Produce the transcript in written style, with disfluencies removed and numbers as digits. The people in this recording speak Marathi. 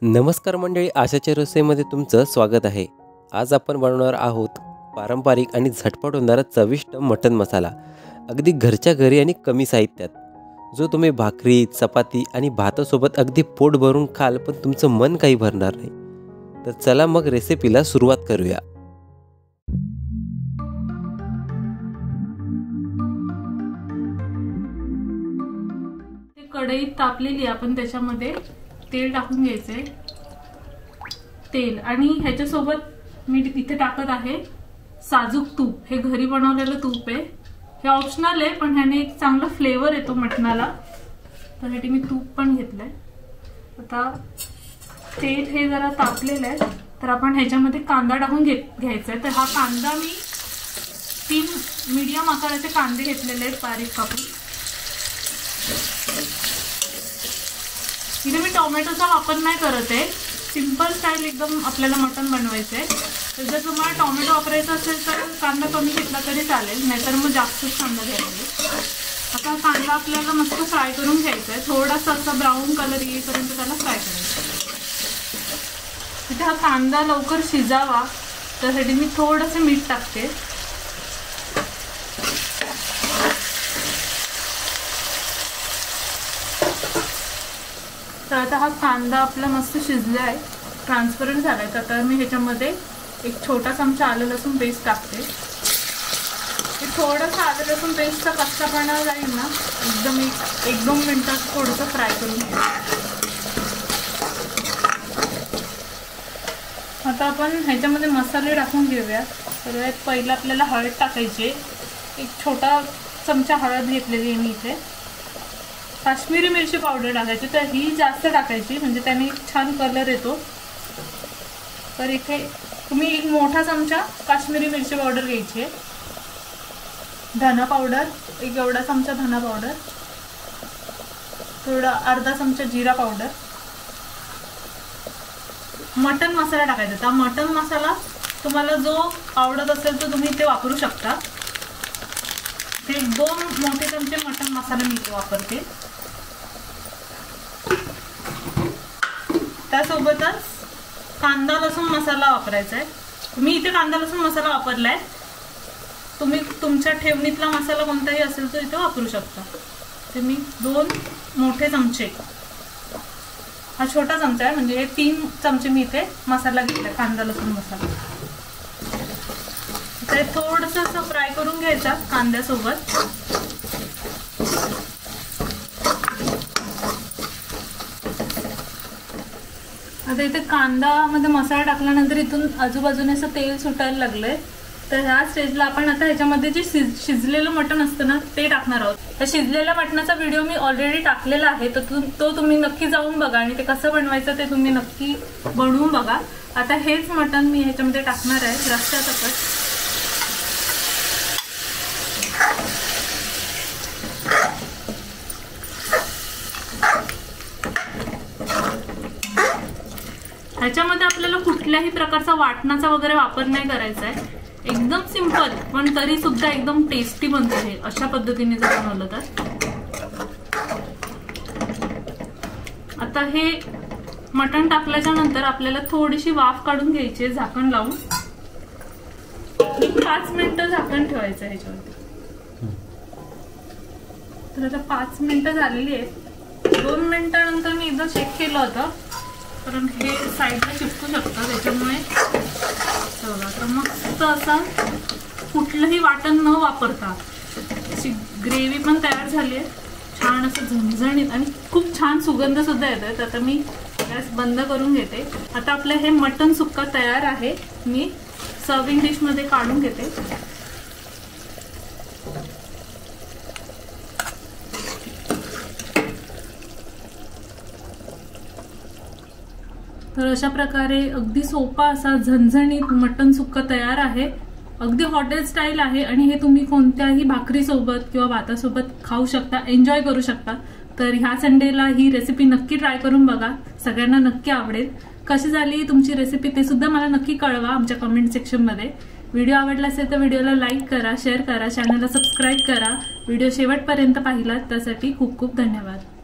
नमस्कार मंडळी, आशाच्या रसोईमध्ये तुमचं स्वागत आहे। आज आपण बनवणार आहोत पारंपरिक आणि झटपट होणारा चविष्ट मटण मसाला, अगदी घरच्या घरी आणि कमी साहित्यात, जो तुम्ही भाकरी, चपाती आणि भातासोबत अगदी पोट भरून खाल, पण तुमचं मन काही भरणार नाही। तर चला मग रेसिपीला सुरुवात करूया। कढईत तापलेली आपण त्याच्यामध्ये तेल टाकून घ्यायचे। तेल आणि ह्याच्यासोबत मी इथे टाकत आहे साजूक तूप। हे घरी बनवलेलं तूप आहे, हे ऑप्शनल आहे, पण ह्याने एक चांगला फ्लेवर येतो मटणाला, तर ह्यासाठी मी तूप पण घेतलंय। आता तेल हे जरा तापलेलं आहे, तर आपण ह्याच्यामध्ये कांदा टाकून घ्यायचा आहे। तर हा कांदा मी 3 मीडियम आकाराचे कांदे घेतलेले आहेत बारीक कापून। इथे मी टोमॅटोचा वापर नाही करत आहे, सिंपल स्टाईल एकदम आपल्याला मटण बनवायचं आहे। तर जर तुम्हाला टोमॅटो वापरायचा असेल तर कांदा कमी घेतला तरी चालेल, नाहीतर मग जास्तच कांदा घ्यायचा। आता कांदा आपल्याला मस्त फ्राय करून घ्यायचा आहे, थोडासा असा ब्राऊन कलर येईपर्यंत त्याला फ्राय करायचा। इथे हा कांदा लवकर शिजावा त्यासाठी मी थोडंसं मीठ टाकते। तर आता हा कांदा आपला मस्त शिजलाय, ट्रान्सपरंट झालाय। तर आता मी ह्याच्यामध्ये एक छोटा चमचा आलं लसूण पेस्ट टाकते। हे थोडंसं आलं लसूण पेस्टचा कच्चापणा जाईल ना, एकदम 1-2 मिनिटात थोडंसं फ्राय करून घ्या। आता आपण ह्याच्यामध्ये मसाले टाकून घेऊया। तर यात पहिलं आपल्याला हळद टाकायची, एक छोटा चमचा हळद घेतलेली आहे मी इथे। काश्मीरी मिरची पावडर टाकायची, तर ही जास्त टाकायची, म्हणजे त्याने छान कलर येतो। तर इथे तुम्ही एक मोठा चमचा काश्मीरी मिरची पावडर घ्यायची आहे। धना पावडर एक एवढा चमचा धना पावडर, थोडा अर्धा चमचा जिरा पावडर, मटन मसाला टाकायचा। तर मटन मसाला तुम्हाला जो आवडत असेल तर तुम्ही ते वापरू शकता। ते 2 मोठे चमचे मटन मसाला मी वापरते। त्यासोबतच कांदा लसूण मसाला वापरायचा आहे। मी इथे कांदा लसूण मसाला वापरलाय, तुम्ही तुमच्या ठेवणीतला मसाला कोणताही असेल तर इथे वापरू शकता। ते मी 2 मोठे चमचे, हा छोटा चमचा आहे, म्हणजे हे 3 चमचे मी इथे मसाला घेतलाय, कांदा लसूण मसाला। ते थोडंसं असं फ्राय करून घ्यायचा कांद्यासोबत। आता इथे कांदामध्ये मसाला टाकल्यानंतर इथून आजूबाजूने असं तेल सुटायला लागलंय, तर ह्या स्टेजला आपण आता ह्याच्यामध्ये जे शिजलेलं मटण असतं ना ते टाकणार आहोत। त्या शिजलेल्या मटणाचा व्हिडिओ मी ऑलरेडी टाकलेला आहे, तर तो तुम्ही नक्की जाऊन बघा आणि ते कसं बनवायचं ते तुम्ही नक्की बनवून बघा। आता हेच मटण मी ह्याच्यामध्ये टाकणार आहे रस्स्यासकट। ह्याच्यामध्ये आपल्याला कुठल्याही प्रकारचा वाटणाचा वगैरे वापर नाही करायचा आहे, एकदम सिंपल पण तरी सुद्धा एकदम टेस्टी बनते हे अशा पद्धतीने जर बनवलं तर। आता हे मटण टाकल्याच्या नंतर आपल्याला थोडीशी वाफ काढून घ्यायची, झाकण लावून 5 मिनिटं झाकण ठेवायचं ह्याच्यावरती। तर आता 5 मिनिटं झालेली आहेत। 2 मिनिटानंतर मी एकदा चेक केलं होतं, कारण हे साईडला चिपकू शकतं, त्याच्यामुळे बघा तर मस्त असा कुठलंही वाटण न वापरता अशी ग्रेव्ही पण तयार झाली आहे, छान असं झणझणीत आणि खूप छान सुगंध सुद्धा येतोय। तर आता मी गॅस बंद करून घेते। आता आपलं हे मटण सुक्का तयार आहे, मी सर्विंग डिश मध्ये काढून घेते। तर अशा प्रकारे अगदी सोपा असा झणझणीत मटण सुक्का तयार आहे, अगदी हॉटेल स्टाईल आहे आणि हे तुम्ही कोणत्याही भाकरीसोबत किंवा भातासोबत खाऊ शकता, एन्जॉय करू शकता। तर ह्या संडेला ही रेसिपी नक्की ट्राय करून बघा, सगळ्यांना नक्की आवडेल। कशी झाली तुमची रेसिपी ते सुद्धा मला नक्की कळवा आमच्या कमेंट सेक्शनमध्ये। व्हिडिओ आवडला असेल तर व्हिडिओला लाईक करा, शेअर करा, चॅनलला सबस्क्राईब करा। व्हिडिओ शेवटपर्यंत पाहिलात त्यासाठी खूप खूप धन्यवाद।